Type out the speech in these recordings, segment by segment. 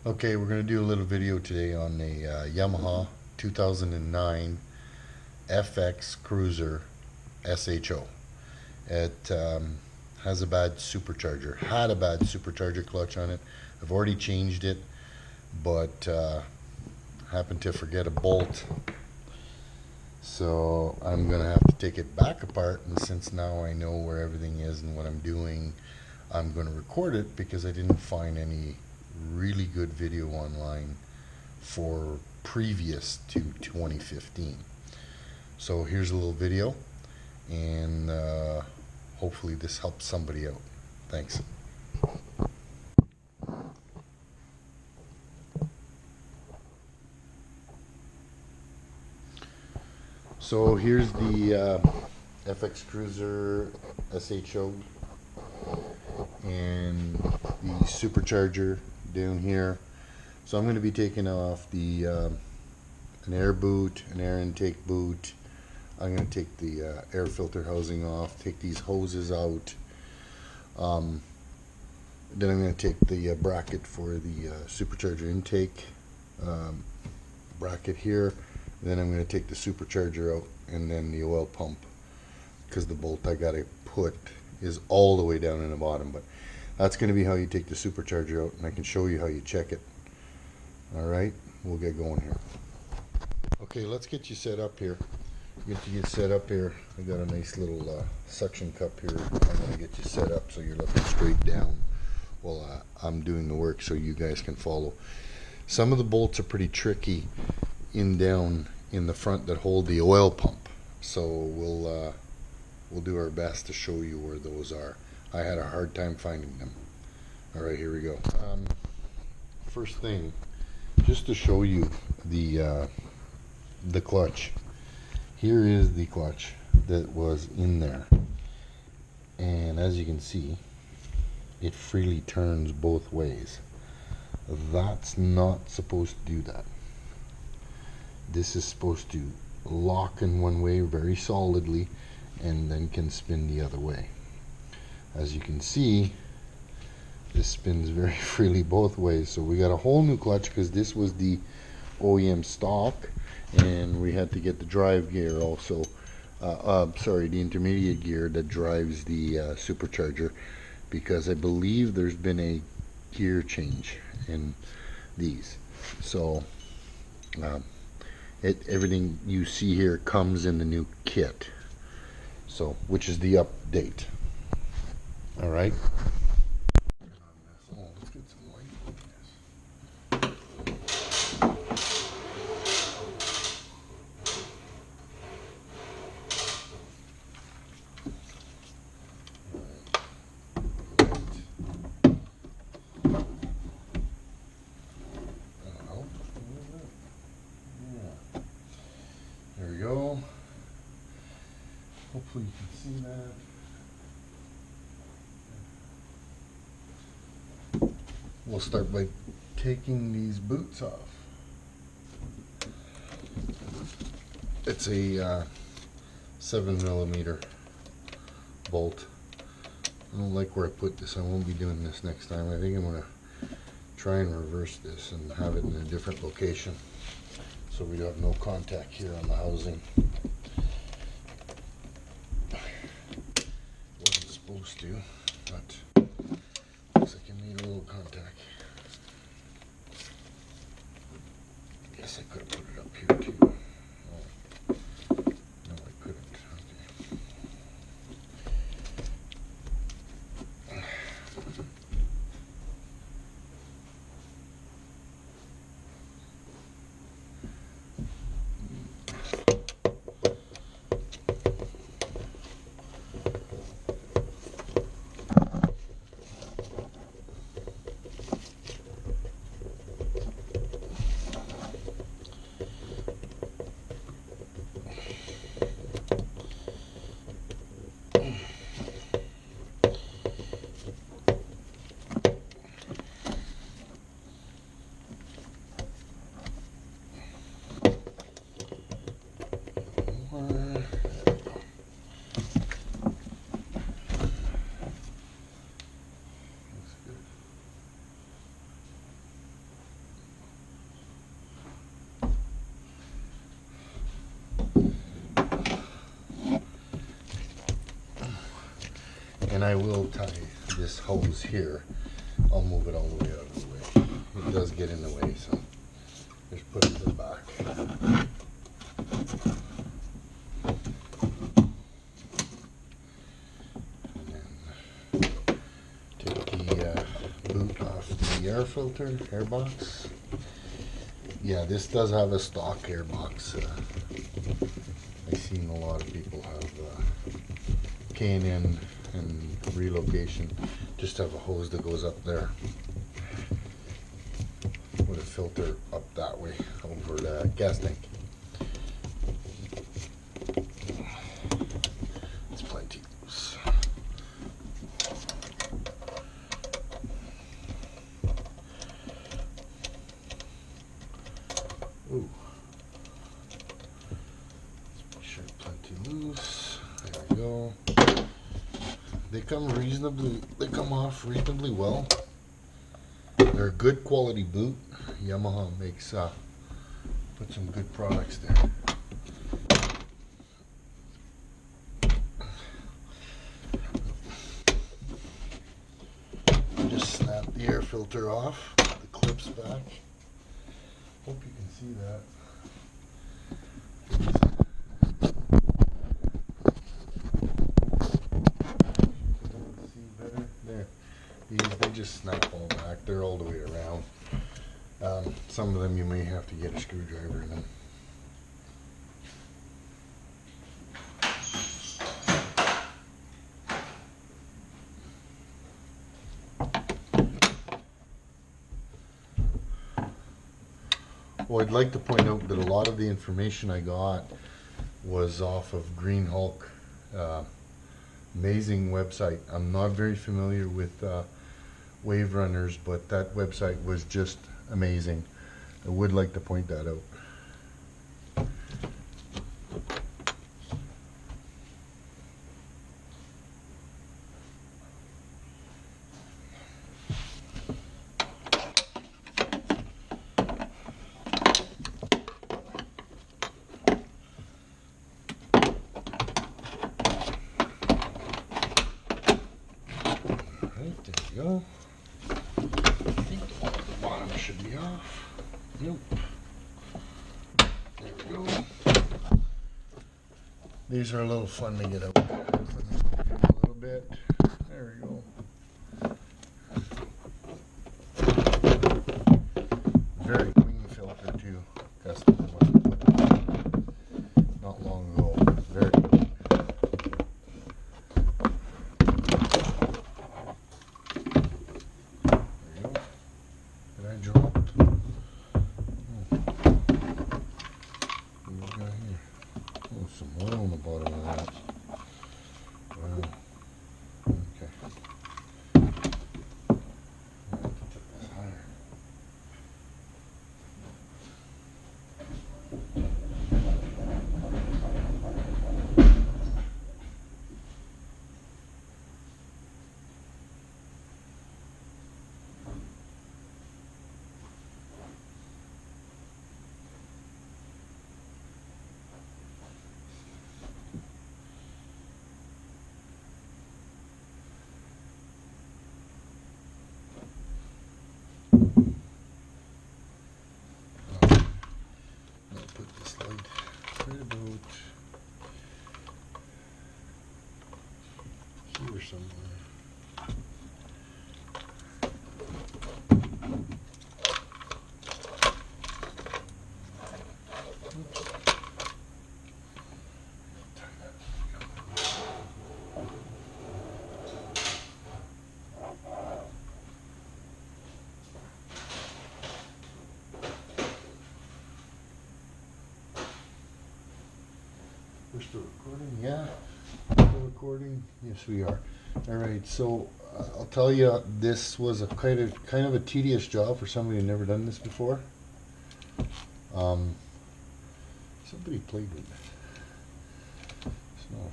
Okay, we're going to do a little video today on a Yamaha 2009 FX Cruiser SHO. It has a bad supercharger, had a bad supercharger clutch on it. I've already changed it, but happened to forget a bolt. So I'm going to have to take it back apart, and since now I know where everything is and what I'm doing, I'm going to record it because I didn't find any really good video online for previous to 2015. So here's a little video, and hopefully this helps somebody out. Thanks. So here's the FX Cruiser SHO and the supercharger down here. So I'm going to be taking off the an air boot, an air intake boot. I'm going to take the air filter housing off, take these hoses out. Then I'm going to take the bracket for the supercharger intake bracket here. Then I'm going to take the supercharger out, and then the oil pump, because the bolt I got to put is all the way down in the bottom. But that's going to be how you take the supercharger out, and I can show you how you check it. Alright, we'll get going here. Okay, let's get you set up here. Get set up here. I got a nice little suction cup here. I'm going to get you set up so you're looking straight down while I'm doing the work so you guys can follow. Some of the bolts are pretty tricky down in the front that hold the oil pump, so we'll do our best to show you where those are. I had a hard time finding them. Alright, here we go. First thing, just to show you the clutch. Here is the clutch that was in there, and as you can see, it freely turns both ways. That's not supposed to do that. This is supposed to lock in one way very solidly and then can spin the other way. As you can see, this spins very freely both ways. So we got a whole new clutch because this was the OEM stock, and we had to get the drive gear also. Sorry, the intermediate gear that drives the supercharger, because I believe there's been a gear change in these. So everything you see here comes in the new kit, so which is the update. All right. Oh, let's get some light on this. There we go. Hopefully you can see that. We'll start by taking these boots off. It's a 7mm bolt. I don't like where I put this. I won't be doing this next time. I think I'm going to try and reverse this and have it in a different location, so we have no contact here on the housing. Wasn't supposed to, but looks like I need a little contact. I guess I could have put it up here too. Oh. No, I couldn't. Okay. and I will tie this hose here. I'll move it all the way out of the way. It does get in the way, so just put it to the back. And then take the boot off the air filter, air box. Yeah, this does have a stock air box. I've seen a lot of people have K&N and relocation just have a hose that goes up there with a filter up that way over the gas tank. It's plenty loose. Ooh. Let's make sure plenty loose. There we go. They come off reasonably well. They're a good quality boot. Yamaha makes put some good products there. Just snap the air filter off, the clips back. Hope you can see that. They just snap all back. They're all the way around. Some of them you may have to get a screwdriver in them. Well, I'd like to point out that a lot of the information I got was off of Green Hulk. Amazing website. I'm not very familiar with Wave Runners, but that website was just amazing. I would like to point that out. There we go. I think the bottom should be off. Nope. There we go. These are a little fun to get out. A little bit. There we go. Very clean filter too. Custom one. Not long ago. Very clean. Some oil on the bottom of that. Wow. Okay. I have to tip this higher. Right about here somewhere. Oops. We're still recording? Yeah. Still recording? Yes, we are. All right. So I'll tell you, this was a kind of a tedious job for somebody who never done this before. Somebody played with it. It's not a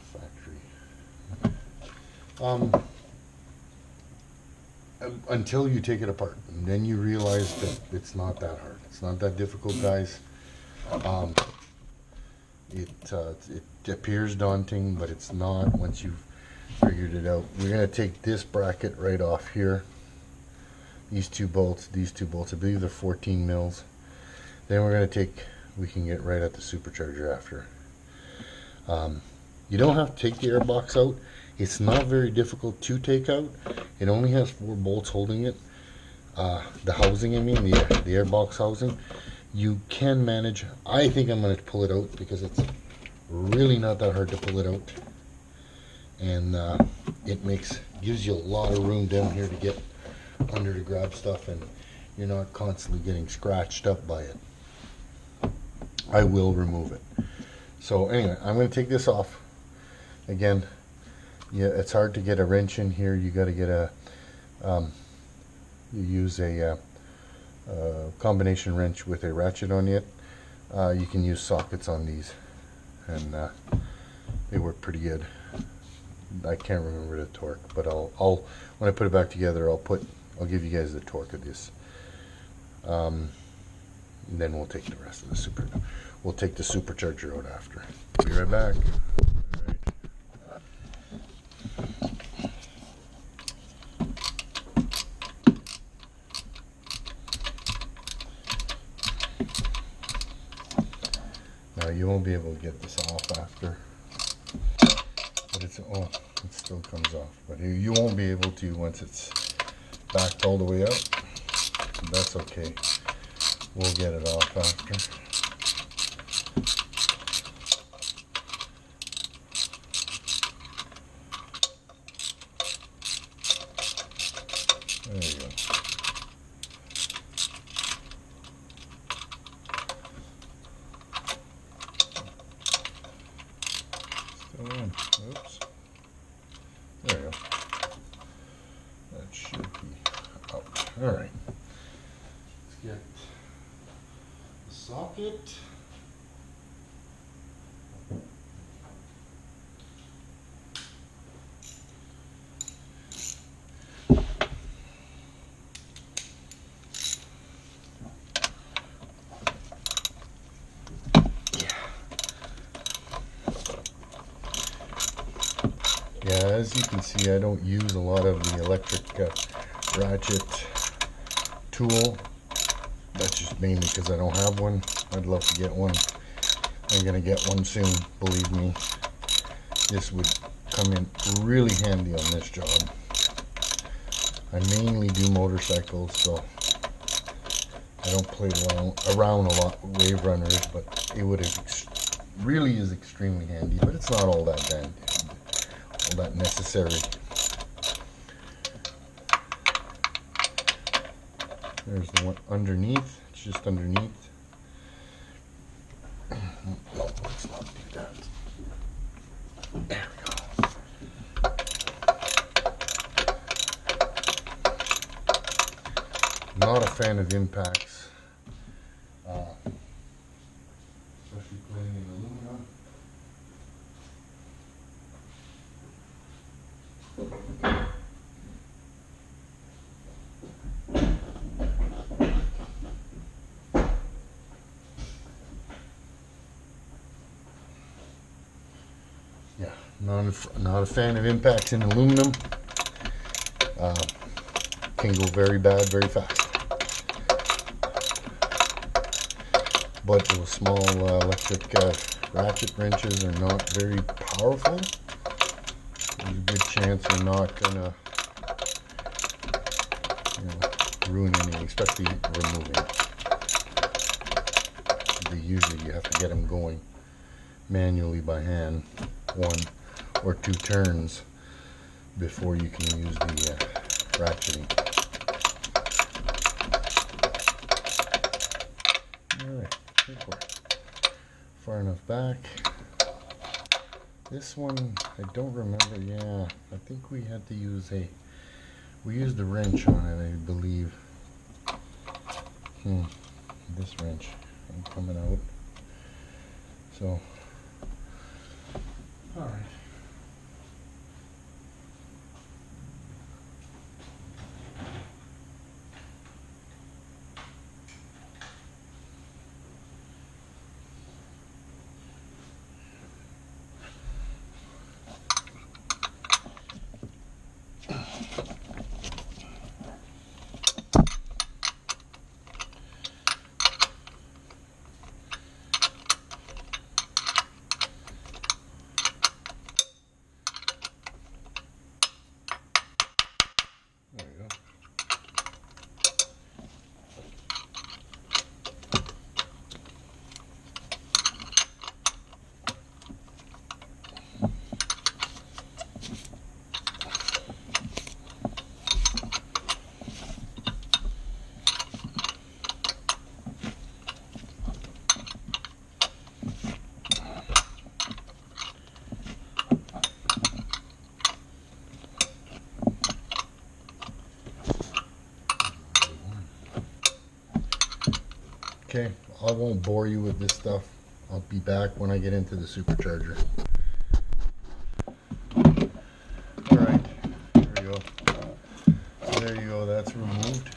factory. Until you take it apart, and then you realize that it's not that hard. It's not that difficult, guys. It appears daunting, but it's not once you've figured it out. We're going to take this bracket right off here. These two bolts, I believe they're 14 mils. Then we're going to take, we can get right at the supercharger after. You don't have to take the air box out. It's not very difficult to take out. It only has 4 bolts holding it. The housing, I mean, the air box housing. You can manage. I think I'm going to pull it out because it's really not that hard to pull it out. And it gives you a lot of room down here to get under to grab stuff, and you're not constantly getting scratched up by it. I will remove it. So anyway, I'm going to take this off. Again, yeah, it's hard to get a wrench in here. You got to get a you use a combination wrench with a ratchet on it. You can use sockets on these, and they work pretty good. I can't remember the torque, but I'll when I put it back together, I'll give you guys the torque of this. And then we'll take the rest of the we'll take the supercharger out after. Be right back. Now you won't be able to get this off after, but it still comes off. But you won't be able to once it's backed all the way up. That's okay. We'll get it off after. There you go. Still in. Oops. There you go. That should be out. All right. Let's get the socket. Yeah, as you can see, I don't use a lot of the electric ratchet tool. That's just mainly because I don't have one. I'd love to get one. I'm going to get one soon, believe me. This would come in really handy on this job. I mainly do motorcycles, so I don't play around a lot with wave runners, but it would really is extremely handy, but it's not all that handy. All that necessary. There's the one underneath. It's just underneath. No, let's not do that. There we go. Not a fan of impacts, especially playing in aluminum. Yeah, not a fan of impacts in aluminum. Can go very bad very fast. But those small electric ratchet wrenches are not very powerful. There's a good chance you're not gonna ruin anything, especially removing. Usually you have to get them going manually by hand, 1 or 2 turns before you can use the ratcheting. Alright, I think we're far enough back. This one, I don't remember. Yeah, I think we had to use we used a wrench on it, I believe. This wrench ain't coming out. So, alright. Okay, I won't bore you with this stuff. I'll be back when I get into the supercharger. Alright, there we go. So there you go, that's removed.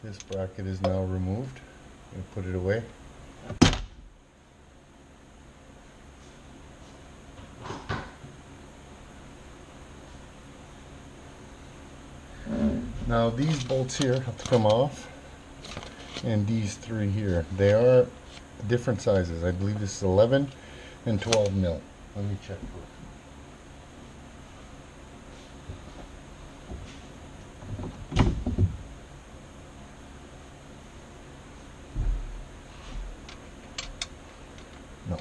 This bracket is now removed. I'm going to put it away. Now these bolts here have to come off, and these three here, they are different sizes. I believe this is 11 and 12 mil. Let me check first. No,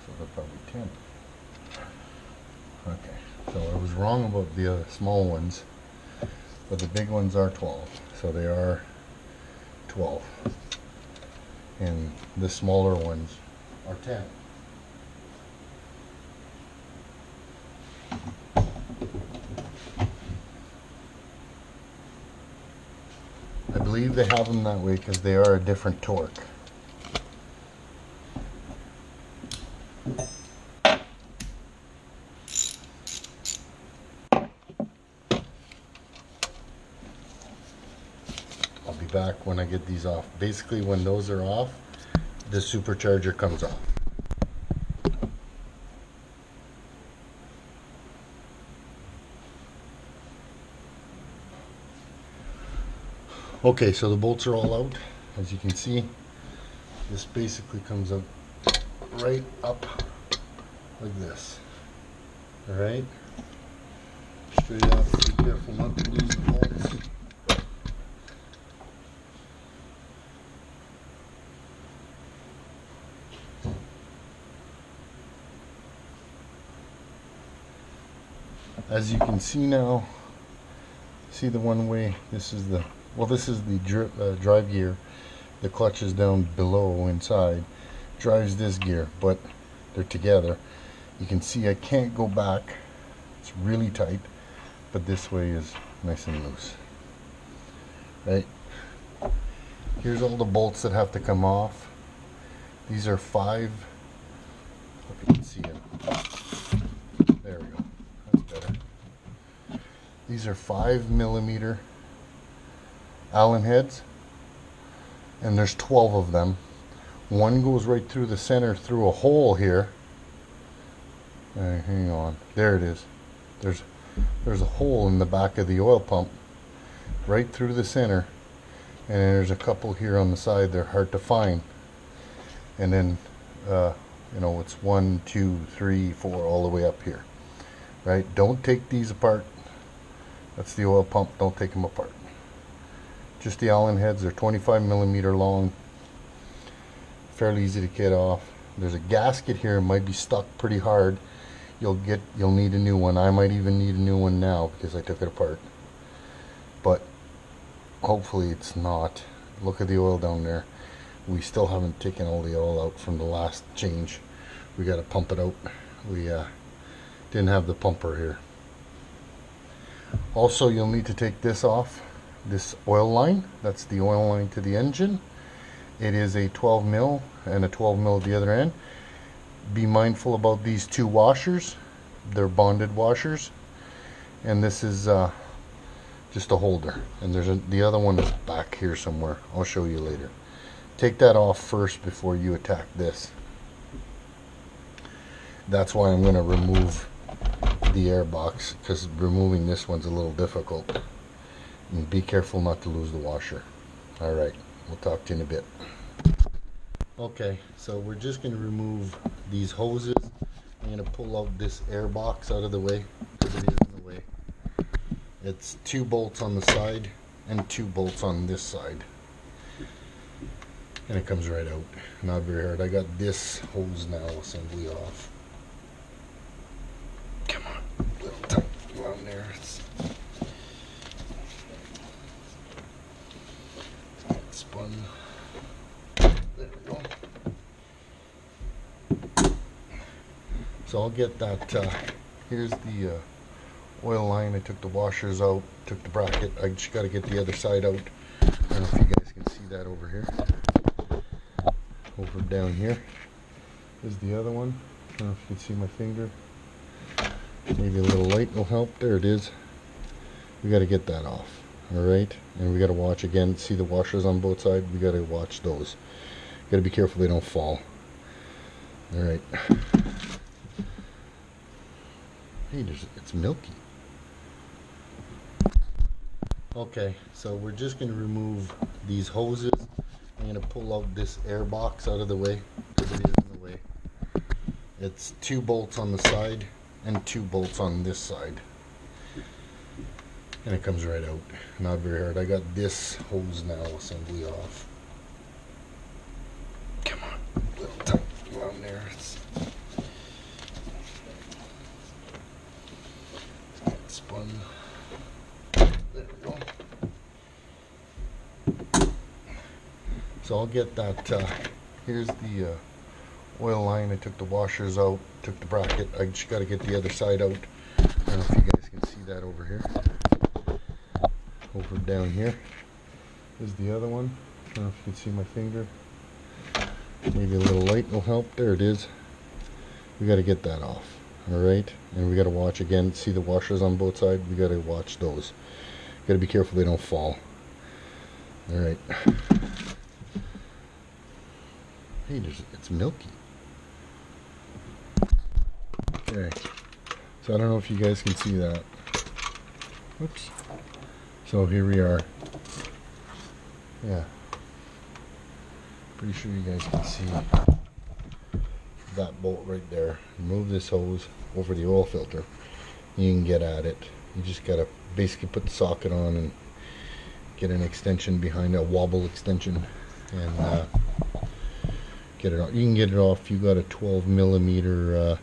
so they're probably 10. Okay, so I was wrong about the small ones, but the big ones are 12, so they are 12, and the smaller ones are 10. I believe they have them that way because they are a different torque. I'll be back when I get these off. Basically, when those are off, the supercharger comes off. Okay, so the bolts are all out. As you can see, this basically comes up right up like this. Alright? Straight up, be careful not to lose the bolts. As you can see now, see the one way, this is the, well, this is the drive gear. The clutch is down below inside, drives this gear, but they're together. You can see I can't go back, it's really tight, but this way is nice and loose. Right, here's all the bolts that have to come off. These are 5, hope you can see it, there we go, that's better. These are 5mm Allen heads, and there's 12 of them. One goes right through the center through a hole here. Hang on, there it is. There's a hole in the back of the oil pump right through the center, and there's a couple here on the side. They're hard to find. And then you know, it's 1, 2, 3, 4 all the way up here. Right, don't take these apart. That's the oil pump, don't take them apart. Just the Allen heads, they're 25mm long, fairly easy to get off. There's a gasket here, it might be stuck pretty hard. You'll need a new one. I might even need a new one now because I took it apart. But hopefully it's not. Look at the oil down there. We still haven't taken all the oil out from the last change. We got to pump it out. We didn't have the pumper here. Also, you'll need to take this off, this oil line. That's the oil line to the engine. It is a 12 mil and a 12 mil at the other end. Be mindful about these two washers. They're bonded washers, and this is just a holder, and the other one is back here somewhere. I'll show you later. Take that off first before you attack this. That's why I'm going to remove the air box, because removing this one's a little difficult. And be careful not to lose the washer. Alright, we'll talk to you in a bit. Okay, so we're just going to remove these hoses. I'm going to pull out this air box out of the way, because it is in the way. It's 2 bolts on the side and 2 bolts on this side. And it comes right out. Not very hard. I got this hose now assembly off. Come on, a little tight around there. It's spun. There we go. So I'll get that. Here's the oil line. I took the washers out, took the bracket. I just got to get the other side out. I don't know if you guys can see that over here. Over down here is the other one. I don't know if you can see my finger. Maybe a little light will help. There it is. We got to get that off. Alright, and we got to watch again. See the washers on both sides? We got to watch those. Got to be careful they don't fall. Alright. Hey, it's milky. Okay, so we're just going to remove these hoses. I'm going to pull out this air box out of the way because it is in the way. It's 2 bolts on the side and 2 bolts on this side. And it comes right out. Not very hard. I got this hose now assembly off. Come on, a little tight around there. It's spun. There we go. So I'll get that. Here's the oil line. I took the washers out, took the bracket. I just got to get the other side out. I don't know if you guys can see that over here. Over down here is the other one. I don't know if you can see my finger. Maybe a little light will help. There it is. We got to get that off. Alright, and we got to watch again. See the washers on both sides? We got to watch those. Got to be careful they don't fall. Alright. Hey, it's milky. Okay. So I don't know if you guys can see that. Whoops. So here we are. Yeah. Pretty sure you guys can see that bolt right there. Remove this hose over the oil filter. You can get at it. You just gotta basically put the socket on and get an extension behind a wobble extension and get it off. You can get it off. You got a 12 millimeter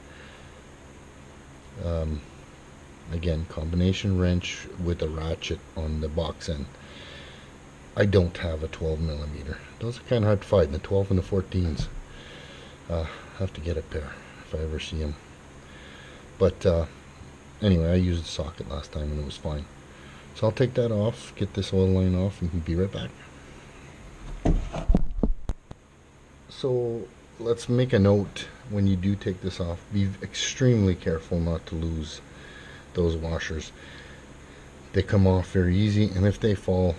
again, combination wrench with a ratchet on the box end. I don't have a 12 millimeter. Those are kind of hard to find. The 12 and the 14s. Have to get a pair if I ever see them. But anyway, I used the socket last time and it was fine. So I'll take that off, get this oil line off, and be right back. So let's make a note when you do take this off. Be extremely careful not to lose those washers. They come off very easy, and if they fall,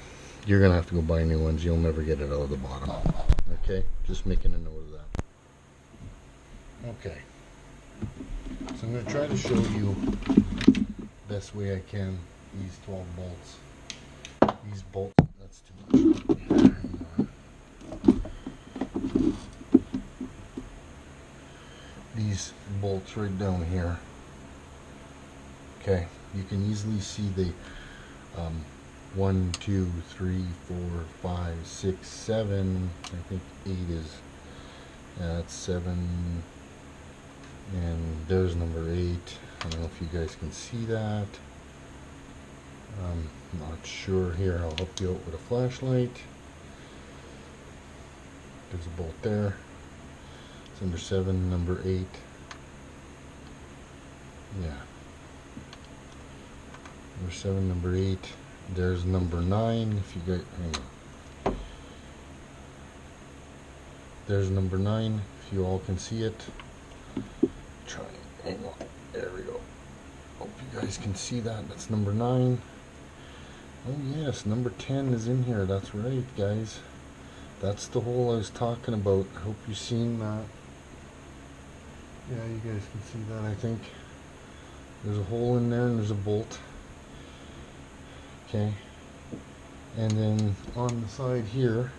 you're gonna have to go buy new ones. You'll never get it out of the bottom. Okay, just making a note of that. Okay, so I'm gonna try to show you best way I can these 12 bolts. These bolts, that's too much. These bolts right down here. Okay, you can easily see the 1, 2, 3, 4, 5, 6, 7. I think 8 is. That's 7. And there's number 8. I don't know if you guys can see that. I'm not sure here. I'll help you out with a flashlight. There's a bolt there. It's number 7, number 8. Yeah. Number 7, number 8. There's number 9. If you get, hang on. There's number 9. If you all can see it. Try. Hang on. There we go. Hope you guys can see that. That's number 9. Oh yes, number 10 is in here. That's right, guys. That's the hole I was talking about. I hope you've seen that. Yeah, you guys can see that, I think. There's a hole in there and there's a bolt. Okay. And then on the side here,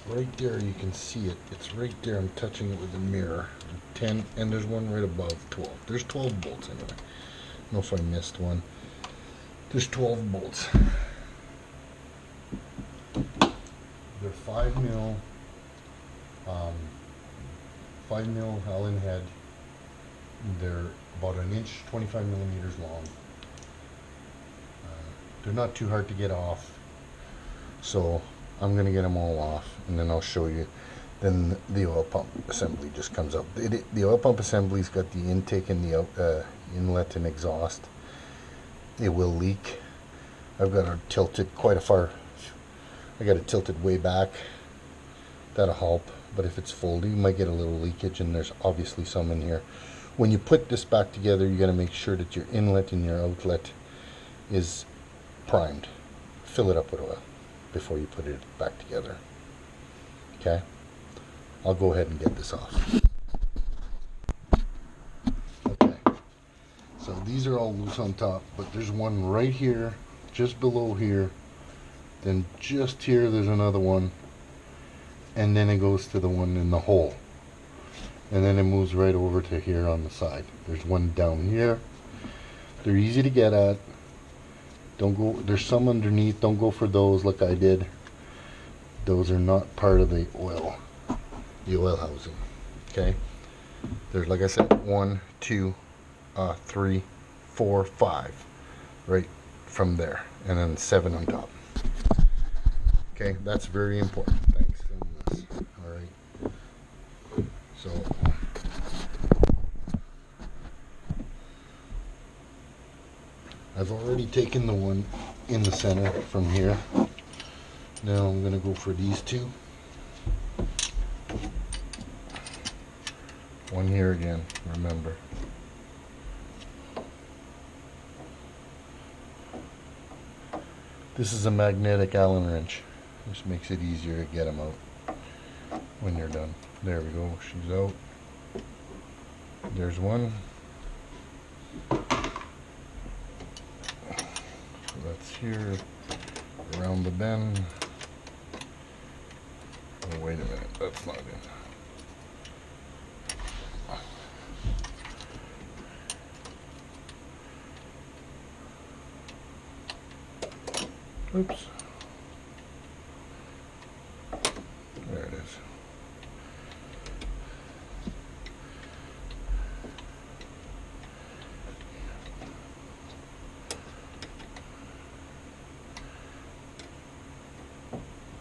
right there you can see it. It's right there. I'm touching it with a mirror. 10, and there's one right above 12. There's 12 bolts anyway. I don't know if I missed one. There's 12 bolts. They're 5 mil. 5 mil Allen head. They're about an inch, 25 millimeters long. They're not too hard to get off, so I'm gonna get them all off, and then I'll show you. Then the oil pump assembly just comes up. The oil pump assembly's got the intake and the inlet and exhaust. It will leak. I've got it tilted quite a far. I got it tilted way back. That'll help. But if it's full, you might get a little leakage, and there's obviously some in here. When you put this back together, you got to make sure that your inlet and your outlet is primed. Fill it up with oil before you put it back together. Okay? I'll go ahead and get this off. Okay. So these are all loose on top, but there's one right here, just below here. Then just here there's another one. And then it goes to the one in the hole. And then it moves right over to here on the side. There's one down here. They're easy to get at. Don't go, there's some underneath. Don't go for those like I did. Those are not part of the oil housing. Okay. There's, like I said, 1, 2, 3, 4, 5 right from there, and then 7 on top. Okay, that's very important. Thanks. All right. So I've already taken the one in the center from here. Now I'm going to go for these two. One here again, remember. This is a magnetic Allen wrench. This makes it easier to get them out when you're done. There we go, she's out. There's one. So that's here, around the bend. Oh, wait a minute, that's not in. Oops. There it is.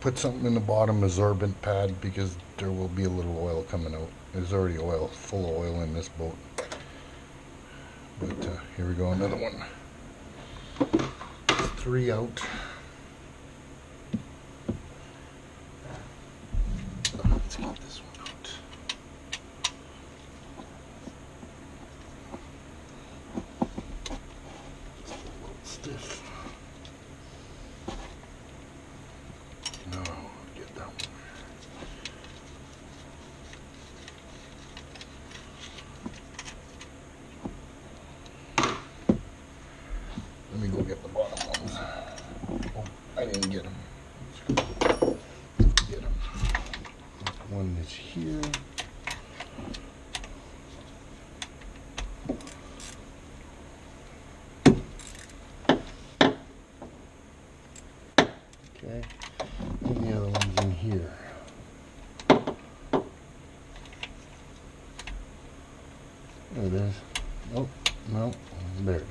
Put something in the bottom, absorbent pad, because there will be a little oil coming out. There's already oil, full of oil in this boat. But here we go, another one. 3 out. Let's get this one out. It's a little stiff. No, get that one. Let me go get the bottom ones. Oh, I didn't get them. Get them. One is here. Okay. And the other one's in here. There it is. Oh, no. There it is.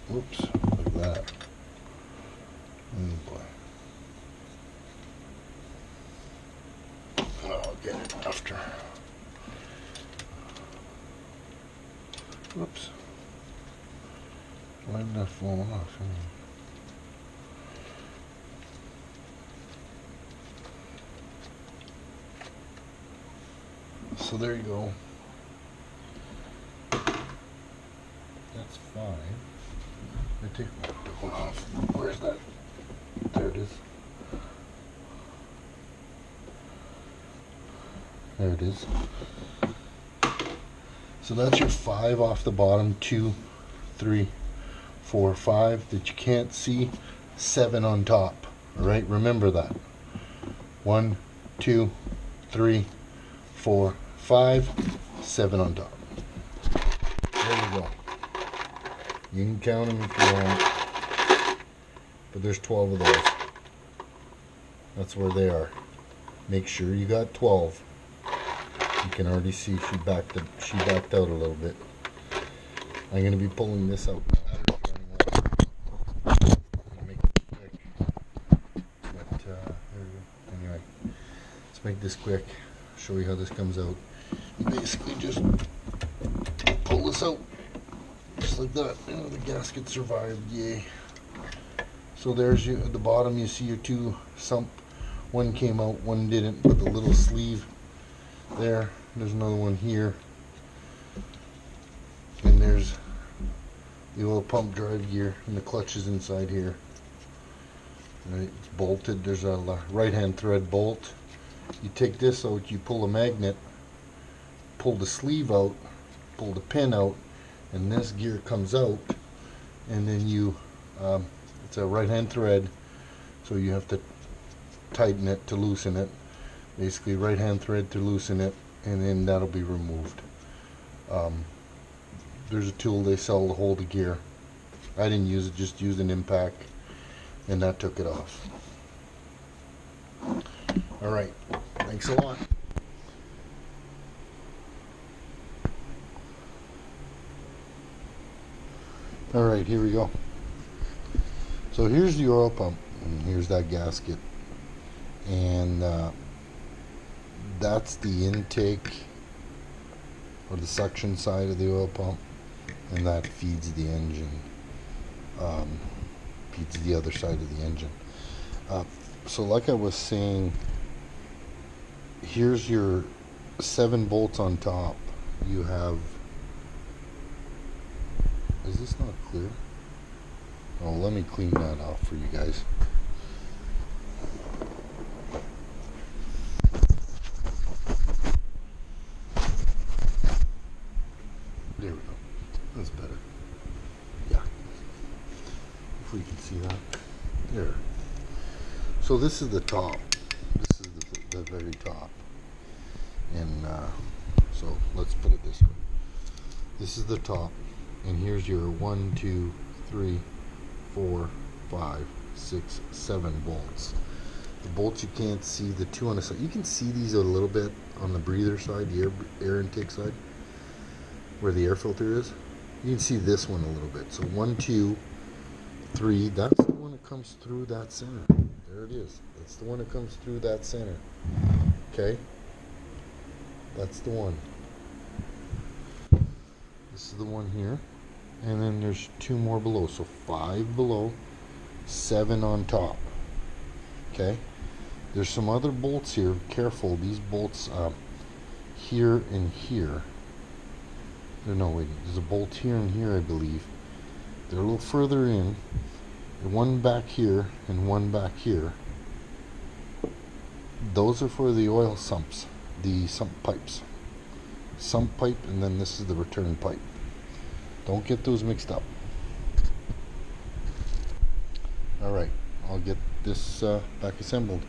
Whoops, like that. Oh boy. I'll get it after. Whoops. Why did that fall off? So there you go. That's 5. I take my one off. Where's that? There it is. There it is. So that's your 5 off the bottom. 2, 3, 4, 5 that you can't see. 7 on top. Alright, remember that. 1, 2, 3, 4, 5, 7 on top. You can count them if you want, but there's 12 of those. That's where they are. Make sure you got 12. You can already see she backed out a little bit. I'm going to be pulling this out. Make it quick. But there we go. Anyway, let's make this quick. Show you how this comes out. You basically just pull this out, just like that. Oh, the gasket survived, yay! So there's you at the bottom. You see your two sump. One came out, one didn't. But the little sleeve there. There's another one here, and there's the oil pump drive gear, and the clutch is inside here. Right, it's bolted. There's a right-hand thread bolt. You take this out, you pull a magnet, pull the sleeve out, pull the pin out, and this gear comes out, and then you it's a right-hand thread, so you have to tighten it to loosen it. Basically right-hand thread to loosen it, and then that'll be removed. There's a tool they sell to hold the gear. I didn't use it, just used an impact, and that took it off. Alright, thanks a lot. Alright, here we go. So here's the oil pump, and here's that gasket, and that's the intake, or the suction side of the oil pump, and that feeds the engine, feeds the other side of the engine. So like I was saying, here's your 7 bolts on top. You have, is this not clear? Oh, let me clean that off for you guys. There we go. That's better. Yeah. If we can see that. There. So this is the top. This is the very top. And so let's put it this way. This is the top. And here's your 1, 2, 3, 4, 5, 6, 7 bolts. The bolts you can't see, the two on the side. You can see these a little bit on the breather side, the air intake side, where the air filter is. You can see this one a little bit. So 1, 2, 3, that's the one that comes through that center. There it is. That's the one that comes through that center. Okay? That's the one. This is the one here. And then there's 2 more below. So 5 below, 7 on top. Okay? There's some other bolts here. Careful. These bolts here and here. No, wait. There's a bolt here and here, I believe. They're a little further in. One back here and one back here. Those are for the oil sumps. The sump pipes. Sump pipe, and then this is the return pipe. Don't get those mixed up. Alright, I'll get this back assembled.